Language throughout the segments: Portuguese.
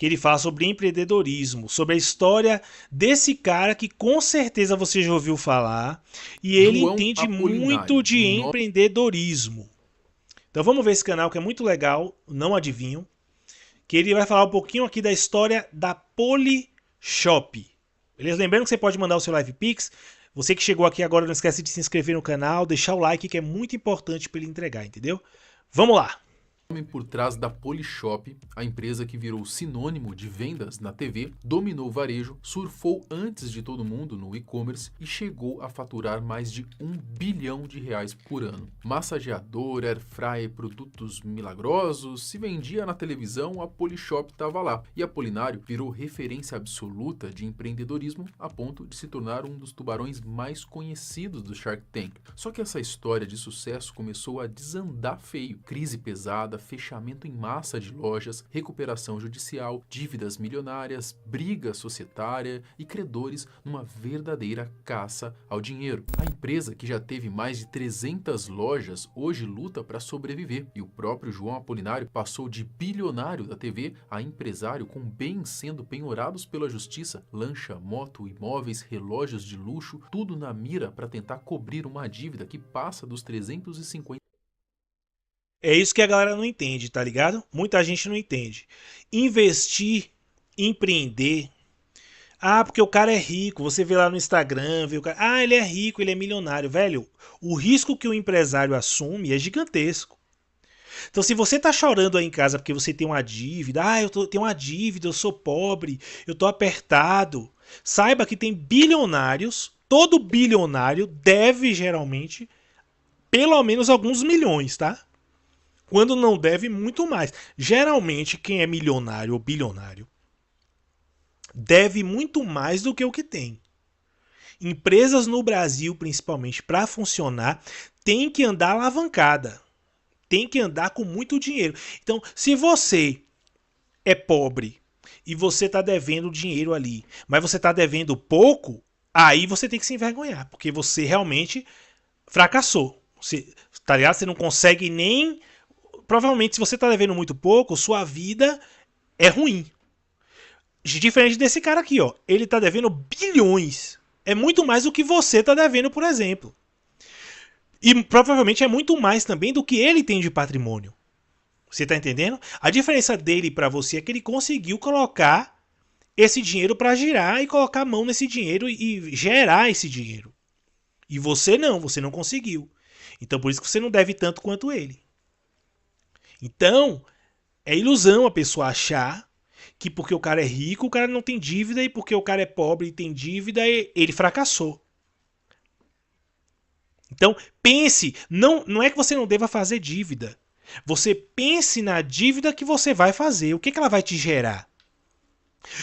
que ele fala sobre empreendedorismo, sobre a história desse cara que com certeza você já ouviu falar, e ele João entende muito Apolinário, de o nome empreendedorismo. Então vamos ver esse canal que é muito legal, não adivinham, que ele vai falar um pouquinho aqui da história da Polishop. Beleza? Lembrando que você pode mandar o seu Live Pix. Você que chegou aqui agora, não esquece de se inscrever no canal, deixar o like que é muito importante para ele entregar, entendeu? Vamos lá! por trás da Polishop, a empresa que virou sinônimo de vendas na TV, dominou o varejo, surfou antes de todo mundo no e-commerce e chegou a faturar mais de R$ 1 bilhão por ano. Massageador, airfryer, produtos milagrosos, se vendia na televisão, a Polishop estava lá. E Apolinário virou referência absoluta de empreendedorismo a ponto de se tornar um dos tubarões mais conhecidos do Shark Tank. Só que essa história de sucesso começou a desandar feio. Crise pesada, fechamento em massa de lojas, recuperação judicial, dívidas milionárias, briga societária e credores numa verdadeira caça ao dinheiro. A empresa, que já teve mais de 300 lojas, hoje luta para sobreviver, e o próprio João Apolinário passou de bilionário da TV a empresário com bens sendo penhorados pela justiça, lancha, moto, imóveis, relógios de luxo, tudo na mira para tentar cobrir uma dívida que passa dos 350. É isso que a galera não entende, tá ligado? Muita gente não entende. Investir, empreender. Ah, porque o cara é rico. Você vê lá no Instagram, vê o cara. Ah, ele é rico, ele é milionário. Velho, o risco que o empresário assume é gigantesco. Então, se você tá chorando aí em casa porque você tem uma dívida, tenho uma dívida, eu sou pobre, eu tô apertado. Saiba que tem bilionários, todo bilionário deve geralmente pelo menos alguns milhões, tá? Quando não deve, muito mais. Geralmente, quem é milionário ou bilionário deve muito mais do que o que tem. Empresas no Brasil, principalmente, para funcionar, tem que andar alavancada. Tem que andar com muito dinheiro. Então, se você é pobre e você está devendo dinheiro ali, mas você está devendo pouco, aí você tem que se envergonhar, porque você realmente fracassou. Você, tá ligado? Você não consegue nem. Provavelmente, se você está devendo muito pouco, sua vida é ruim. Diferente desse cara aqui, ó. Ele tá devendo bilhões. É muito mais do que você tá devendo, por exemplo. E provavelmente é muito mais também do que ele tem de patrimônio. Você tá entendendo? A diferença dele para você é que ele conseguiu colocar esse dinheiro para girar e colocar a mão nesse dinheiro e gerar esse dinheiro. E você não conseguiu. Então por isso que você não deve tanto quanto ele. Então, é ilusão a pessoa achar que porque o cara é rico, o cara não tem dívida, e porque o cara é pobre e tem dívida, ele fracassou. Então, pense, não é que você não deva fazer dívida. Você pense na dívida que você vai fazer. O que ela vai te gerar?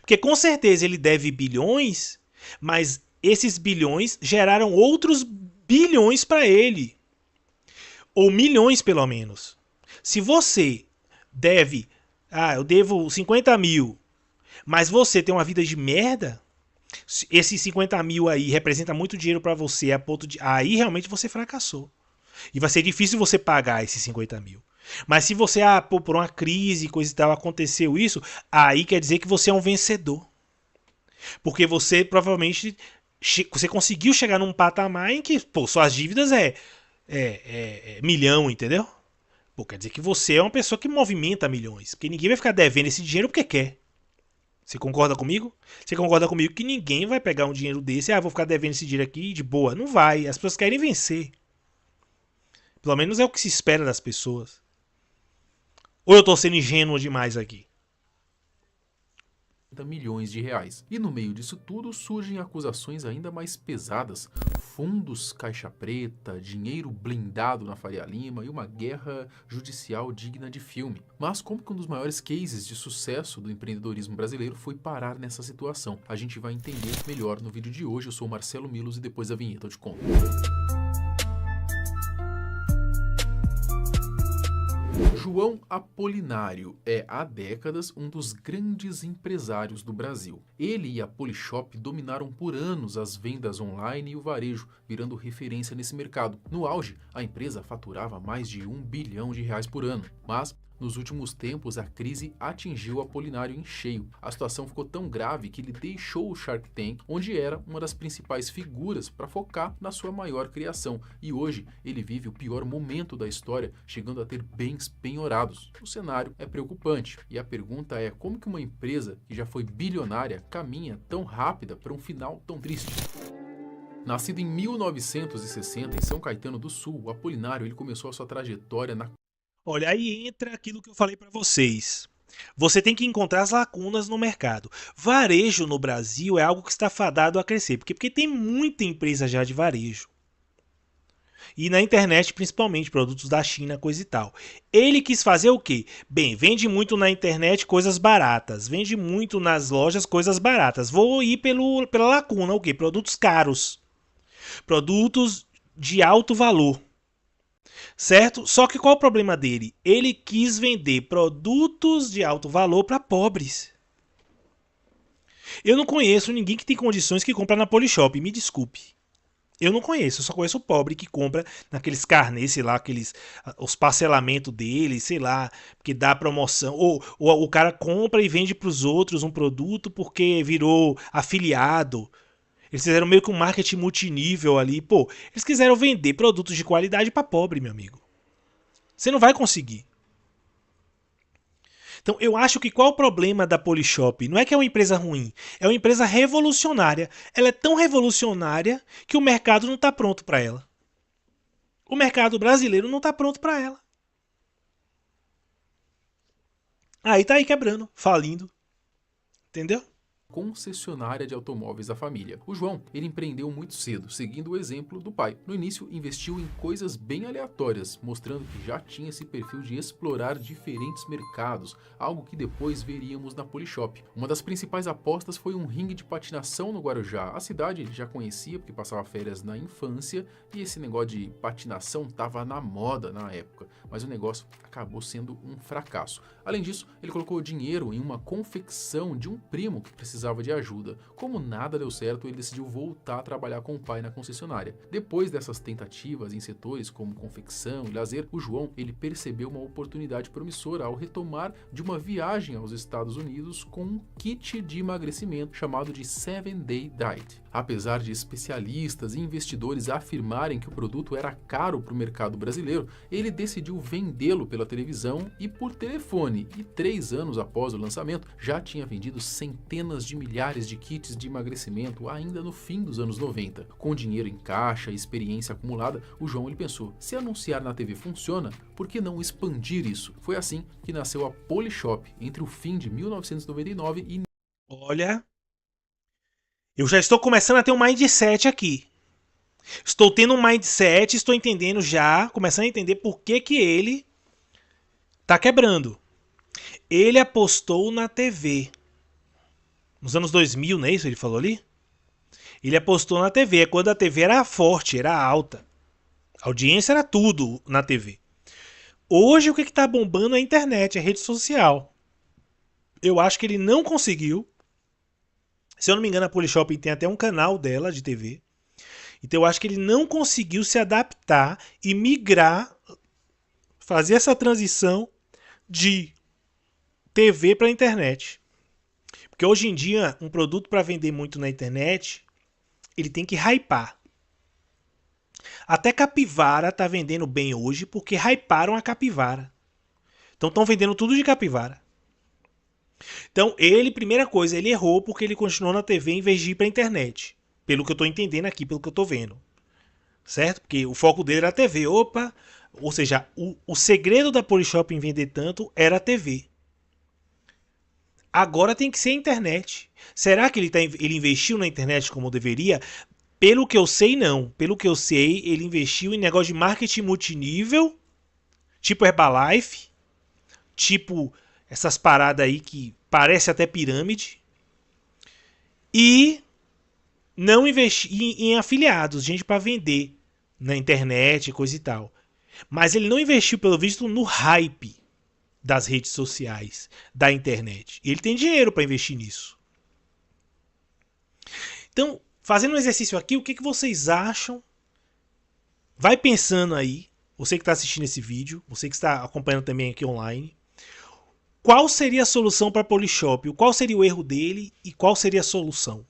Porque com certeza ele deve bilhões, mas esses bilhões geraram outros bilhões para ele. Ou milhões, pelo menos. Se você deve, eu devo 50 mil, mas você tem uma vida de merda, esses 50 mil aí representa muito dinheiro para você, a ponto de. Aí realmente você fracassou. E vai ser difícil você pagar esses 50 mil. Mas se você, por uma crise, coisa e tal, aconteceu isso, aí quer dizer que você é um vencedor. Porque você provavelmente você conseguiu chegar num patamar em que, pô, suas dívidas é milhão, entendeu? Pô, quer dizer que você é uma pessoa que movimenta milhões. Porque ninguém vai ficar devendo esse dinheiro porque quer. Você concorda comigo? Você concorda comigo que ninguém vai pegar um dinheiro desse, vou ficar devendo esse dinheiro aqui de boa. Não vai. As pessoas querem vencer. Pelo menos é o que se espera das pessoas. Ou eu tô sendo ingênuo demais aqui? Milhões de reais. E no meio disso tudo surgem acusações ainda mais pesadas, fundos caixa preta, dinheiro blindado na Faria Lima e uma guerra judicial digna de filme. Mas como que um dos maiores cases de sucesso do empreendedorismo brasileiro foi parar nessa situação? A gente vai entender melhor no vídeo de hoje. Eu sou o Marcelo Milos e depois da vinheta eu te conto. João Apolinário é, há décadas, um dos grandes empresários do Brasil. Ele e a Polishop dominaram por anos as vendas online e o varejo, virando referência nesse mercado. No auge, a empresa faturava mais de R$ 1 bilhão por ano. Mas, Nos últimos tempos, a crise atingiu Apolinário em cheio. A situação ficou tão grave que ele deixou o Shark Tank, onde era uma das principais figuras, para focar na sua maior criação. E hoje ele vive o pior momento da história, chegando a ter bens penhorados. O cenário é preocupante e a pergunta é como que uma empresa que já foi bilionária caminha tão rápida para um final tão triste. Nascido em 1960 em São Caetano do Sul, o Apolinário ele começou a sua trajetória na... Olha, aí entra aquilo que eu falei para vocês. Você tem que encontrar as lacunas no mercado. Varejo no Brasil é algo que está fadado a crescer. Porque tem muita empresa já de varejo. E na internet, principalmente, produtos da China, coisa e tal. Ele quis fazer o quê? Bem, vende muito na internet coisas baratas. Vende muito nas lojas coisas baratas. Vou ir pela lacuna, o quê? Produtos caros. Produtos de alto valor. Certo? Só que qual o problema dele? Ele quis vender produtos de alto valor para pobres. Eu não conheço ninguém que tem condições que compra na Polishop, me desculpe. Eu não conheço, eu só conheço o pobre que compra naqueles carnês, sei lá, os parcelamentos dele, sei lá, que dá promoção. Ou o cara compra e vende para os outros um produto porque virou afiliado. Eles fizeram meio que um marketing multinível ali. Pô, eles quiseram vender produtos de qualidade para pobre, meu amigo. Você não vai conseguir. Então, eu acho que qual o problema da Polishop? Não é que é uma empresa ruim, é uma empresa revolucionária. Ela é tão revolucionária que o mercado não está pronto para ela. O mercado brasileiro não está pronto para ela. Aí tá aí quebrando, falindo. Entendeu? Concessionária de automóveis da família. O João, ele empreendeu muito cedo, seguindo o exemplo do pai. No início, investiu em coisas bem aleatórias, mostrando que já tinha esse perfil de explorar diferentes mercados, algo que depois veríamos na Polishop. Uma das principais apostas foi um ringue de patinação no Guarujá. A cidade ele já conhecia porque passava férias na infância e esse negócio de patinação estava na moda na época, mas o negócio acabou sendo um fracasso. Além disso, ele colocou dinheiro em uma confecção de um primo que precisava de ajuda. Como nada deu certo, ele decidiu voltar a trabalhar com o pai na concessionária. Depois dessas tentativas em setores como confecção e lazer, o João ele percebeu uma oportunidade promissora ao retomar de uma viagem aos Estados Unidos com um kit de emagrecimento chamado de 7-Day Diet. Apesar de especialistas e investidores afirmarem que o produto era caro para o mercado brasileiro, ele decidiu vendê-lo pela televisão e por telefone, e 3 anos após o lançamento já tinha vendido centenas de milhares de kits de emagrecimento ainda no fim dos anos 90. Com dinheiro em caixa e experiência acumulada, o João ele pensou, se anunciar na TV funciona, por que não expandir isso? Foi assim que nasceu a Polishop entre o fim de 1999 e... Olha, eu já estou começando a ter um mindset aqui. Estou tendo um mindset, estou entendendo já, começando a entender por que ele tá quebrando. Ele apostou na TV. Nos anos 2000, não é isso? Ele falou ali? Ele apostou na TV. É quando a TV era forte, era alta. A audiência era tudo na TV. Hoje o que está bombando é a internet, a rede social. Eu acho que ele não conseguiu. Se eu não me engano, a Polishop tem até um canal dela de TV. Então eu acho que ele não conseguiu se adaptar e migrar, fazer essa transição de TV para internet. Porque hoje em dia, um produto para vender muito na internet, ele tem que hypar. Até capivara tá vendendo bem hoje porque hyparam a capivara. Então estão vendendo tudo de capivara. Então ele, primeira coisa, ele errou porque ele continuou na TV em vez de ir para a internet. Pelo que eu estou entendendo aqui, pelo que eu estou vendo. Certo? Porque o foco dele era a TV. Opa! Ou seja, o segredo da Polishop em vender tanto era a TV. Agora tem que ser a internet. Será que ele investiu na internet como deveria? Pelo que eu sei, não. Pelo que eu sei, ele investiu em negócio de marketing multinível, tipo Herbalife, tipo essas paradas aí que parece até pirâmide, e não investiu em afiliados, gente para vender na internet, coisa e tal. Mas ele não investiu, pelo visto, no hype das redes sociais, da internet. Ele tem dinheiro para investir nisso. Então, fazendo um exercício aqui, o que vocês acham? Vai pensando aí, você que está assistindo esse vídeo, você que está acompanhando também aqui online. Qual seria a solução para Polishop? Qual seria o erro dele e qual seria a solução?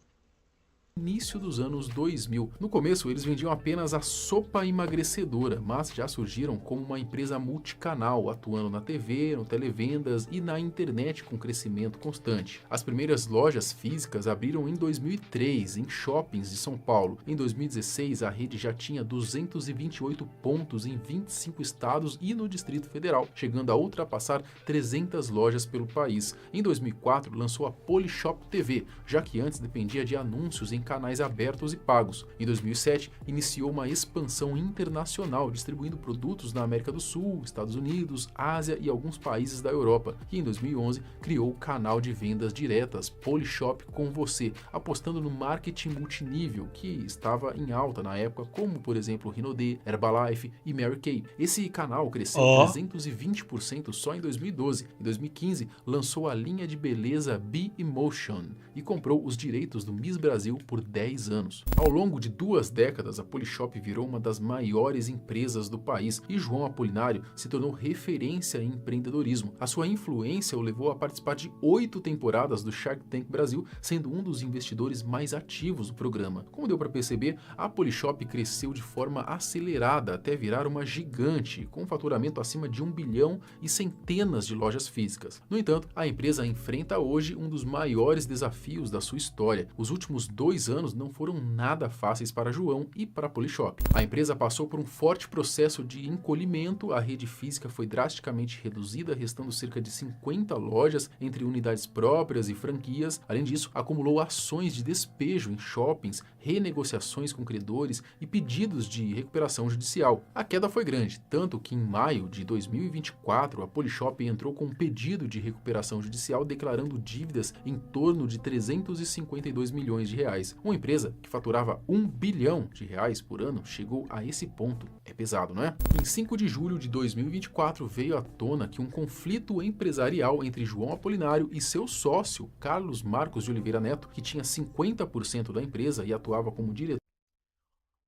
Início dos anos 2000. No começo, eles vendiam apenas a sopa emagrecedora, mas já surgiram como uma empresa multicanal, atuando na TV, no televendas e na internet com crescimento constante. As primeiras lojas físicas abriram em 2003, em shoppings de São Paulo. Em 2016, a rede já tinha 228 pontos em 25 estados e no Distrito Federal, chegando a ultrapassar 300 lojas pelo país. Em 2004, lançou a Polishop TV, já que antes dependia de anúncios em canais abertos e pagos. Em 2007, iniciou uma expansão internacional, distribuindo produtos na América do Sul, Estados Unidos, Ásia e alguns países da Europa. E em 2011, criou o canal de vendas diretas Polishop com você, apostando no marketing multinível, que estava em alta na época, como por exemplo Rinode, Herbalife e Mary Kay. Esse canal cresceu 320% só em 2012. Em 2015, lançou a linha de beleza Be Emotion e comprou os direitos do Miss Brasil por 10 anos. Ao longo de 2 décadas, a Polishop virou uma das maiores empresas do país e João Apolinário se tornou referência em empreendedorismo. A sua influência o levou a participar de 8 temporadas do Shark Tank Brasil, sendo um dos investidores mais ativos do programa. Como deu para perceber, a Polishop cresceu de forma acelerada até virar uma gigante, com um faturamento acima de 1 bilhão e centenas de lojas físicas. No entanto, a empresa enfrenta hoje um dos maiores desafios da sua história. Os últimos 2 anos não foram nada fáceis para João e para a Polishop. A empresa passou por um forte processo de encolhimento, a rede física foi drasticamente reduzida, restando cerca de 50 lojas entre unidades próprias e franquias. Além disso, acumulou ações de despejo em shoppings, renegociações com credores e pedidos de recuperação judicial. A queda foi grande, tanto que em maio de 2024 a Polishop entrou com um pedido de recuperação judicial declarando dívidas em torno de 352 milhões de reais. Uma empresa que faturava 1 bilhão de reais por ano chegou a esse ponto. É pesado, não é? Em 5 de julho de 2024 veio à tona que um conflito empresarial entre João Apolinário e seu sócio, Carlos Marcos de Oliveira Neto, que tinha 50% da empresa e atuava como diretor.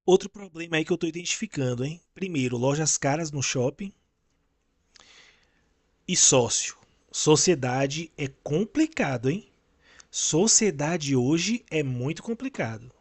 Outro problema aí que eu tô identificando, hein? Primeiro, lojas caras no shopping e sócio. Sociedade é complicado, hein? Sociedade hoje é muito complicado.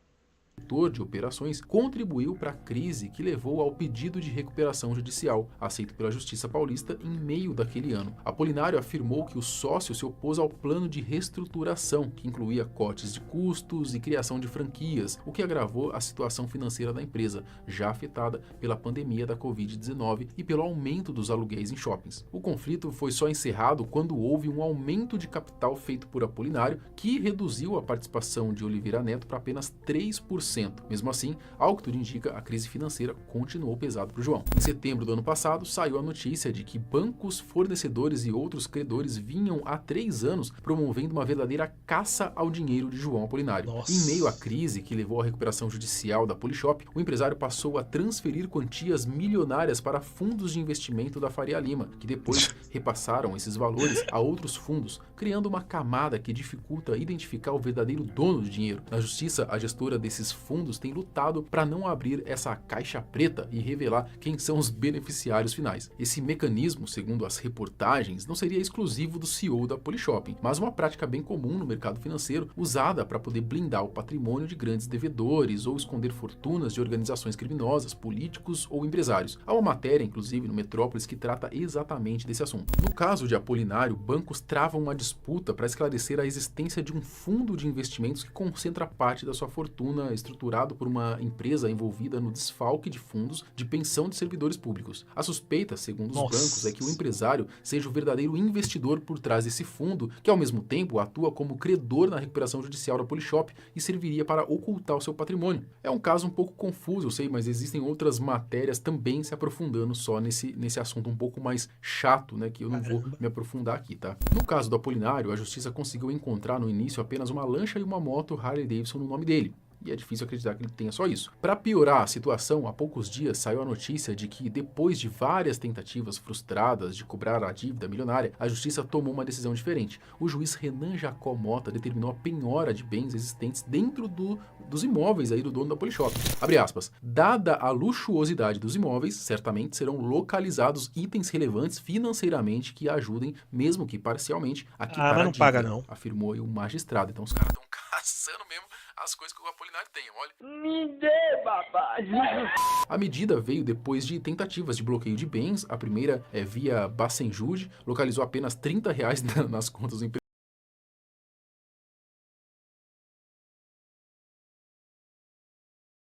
De operações contribuiu para a crise que levou ao pedido de recuperação judicial, aceito pela Justiça Paulista em meio daquele ano. Apolinário afirmou que o sócio se opôs ao plano de reestruturação, que incluía cortes de custos e criação de franquias, o que agravou a situação financeira da empresa, já afetada pela pandemia da Covid-19 e pelo aumento dos aluguéis em shoppings. O conflito foi só encerrado quando houve um aumento de capital feito por Apolinário, que reduziu a participação de Oliveira Neto para apenas 3%. Mesmo assim, ao que tudo indica, a crise financeira continuou pesada para o João. Em setembro do ano passado, saiu a notícia de que bancos, fornecedores e outros credores vinham há 3 anos promovendo uma verdadeira caça ao dinheiro de João Apolinário. Nossa. Em meio à crise que levou à recuperação judicial da Polishop, o empresário passou a transferir quantias milionárias para fundos de investimento da Faria Lima, que depois repassaram esses valores a outros fundos, criando uma camada que dificulta identificar o verdadeiro dono do dinheiro. Na justiça, a gestora desses fundos tem lutado para não abrir essa caixa preta e revelar quem são os beneficiários finais. Esse mecanismo, segundo as reportagens, não seria exclusivo do CEO da Polishop, mas uma prática bem comum no mercado financeiro, usada para poder blindar o patrimônio de grandes devedores ou esconder fortunas de organizações criminosas, políticos ou empresários. Há uma matéria, inclusive, no Metrópolis que trata exatamente desse assunto. No caso de Apolinário, bancos travam uma disputa para esclarecer a existência de um fundo de investimentos que concentra parte da sua fortuna estruturado por uma empresa envolvida no desfalque de fundos de pensão de servidores públicos. A suspeita, segundo os bancos, é que o empresário seja o verdadeiro investidor por trás desse fundo, que ao mesmo tempo atua como credor na recuperação judicial da Polishop e serviria para ocultar o seu patrimônio. É um caso um pouco confuso, eu sei, mas existem outras matérias também se aprofundando só nesse assunto um pouco mais chato, né, que eu não vou me aprofundar aqui, tá? No caso do Apolinário, a justiça conseguiu encontrar no início apenas uma lancha e uma moto Harley Davidson no nome dele. e é difícil acreditar que ele tenha só isso. Para piorar a situação, há poucos dias saiu a notícia de que, depois de várias tentativas frustradas de cobrar a dívida milionária, a justiça tomou uma decisão diferente. O juiz Renan Jacó Mota determinou a penhora de bens existentes dentro dos imóveis aí do dono da Polishop. Abre aspas. Dada a luxuosidade dos imóveis, certamente serão localizados itens relevantes financeiramente que ajudem, mesmo que parcialmente, a quitar Mas a não dívida, paga não. afirmou aí o magistrado. Então os caras estão caçando mesmo as coisas que o Apolinário tem, olha. Me dê, papai. A medida veio depois de tentativas de bloqueio de bens. A primeira via Bacenjude, localizou apenas R$ 30 nas contas do empresário.